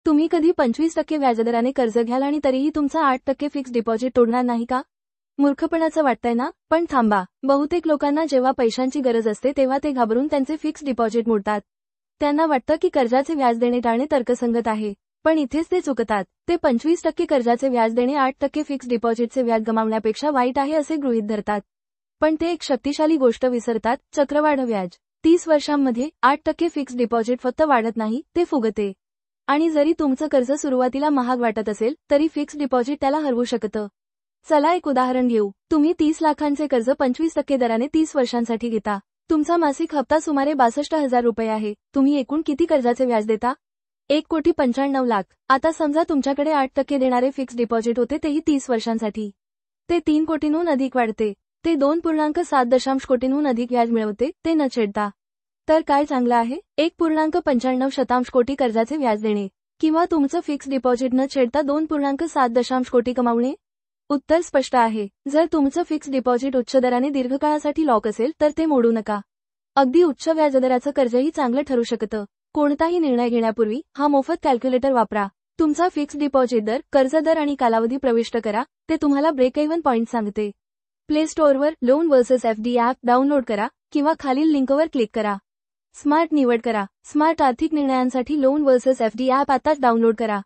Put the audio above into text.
तुम्ही कधी 25% व्याजदराने कर्ज घ्याल आणि तरीही तुमचा 8% फिक्स डिपॉझिट तोडणार नाही का? मूर्खपणाचं वाटतंय ना? पण थांबा, बहुतेक लोकांना जेव्हा पैशांची गरज असते तेव्हा ते घाबरून त्यांचे फिक्स डिपॉझिट मोडतात. त्यांना वाटतं की कर्जाचे व्याज देणे टाळणे तर्कसंगत आहे. पण इथेच ते चुकतात. ते 25% कर्जाचे व्याज देणे 8% फिक्स डिपॉझिटचे व्याज गमावण्यापेक्षा वाईट आहे असे गृहीत धरतात. पण ते एक शक्तिशाली गोष्ट विसरतात, चक्रवाढ व्याज. 30 वर्षांमध्ये 8% फिक्स डिपॉझिट फक्त वाढत नाही, ते फुगते. आणि जरी तुमचं कर्ज सुरुवातीला महाग वाटत असेल, तरी फिक्स डिपॉझिट त्याला हरवू शकतं. चला एक उदाहरण घेऊ. तुम्ही 30 लाखांचे कर्ज 25% दराने 30 वर्षांसाठी घेता. तुमचा मासिक हप्ता सुमारे 62,000 रुपये आहे. तुम्ही एकूण किती कर्जाचे व्याज देता? 1,95,00,000. आता समजा तुमच्याकडे 8% देणारे फिक्स डिपॉझिट होते, तेही 30 वर्षांसाठी. ते 3 कोटींहून अधिक वाढते. ते 2.7 कोटींहून अधिक व्याज मिळवते, ते न छेडता. तर काय चांगलं आहे? 1.95 कोटी कर्जाचे व्याज देणे, किंवा तुमचं फिक्स डिपॉझिट न छेडता 2.7 कोटी कमावणे? उत्तर स्पष्ट आहे. जर तुमचं फिक्स डिपॉझिट उच्च दराने दीर्घकाळासाठी लॉक असेल तर ते मोडू नका. अगदी उच्च व्याजदराचं कर्जही चांगलं ठरू शकतं. कोणताही निर्णय घेण्यापूर्वी हा मोफत कॅल्क्युलेटर वापरा. तुमचा फिक्स डिपॉझिट दर, कर्ज दर आणि कालावधी प्रविष्ट करा. ते तुम्हाला ब्रेक इव्हन पॉइंट सांगते. प्ले स्टोअरवर loan versus FD app download करा किंवा खालील लिंकवर क्लिक करा. स्मार्ट निवड करा. स्मार्ट आर्थिक निर्णयांसाठी लोन वर्सेस एफडी ॲप आताच डाउनलोड करा.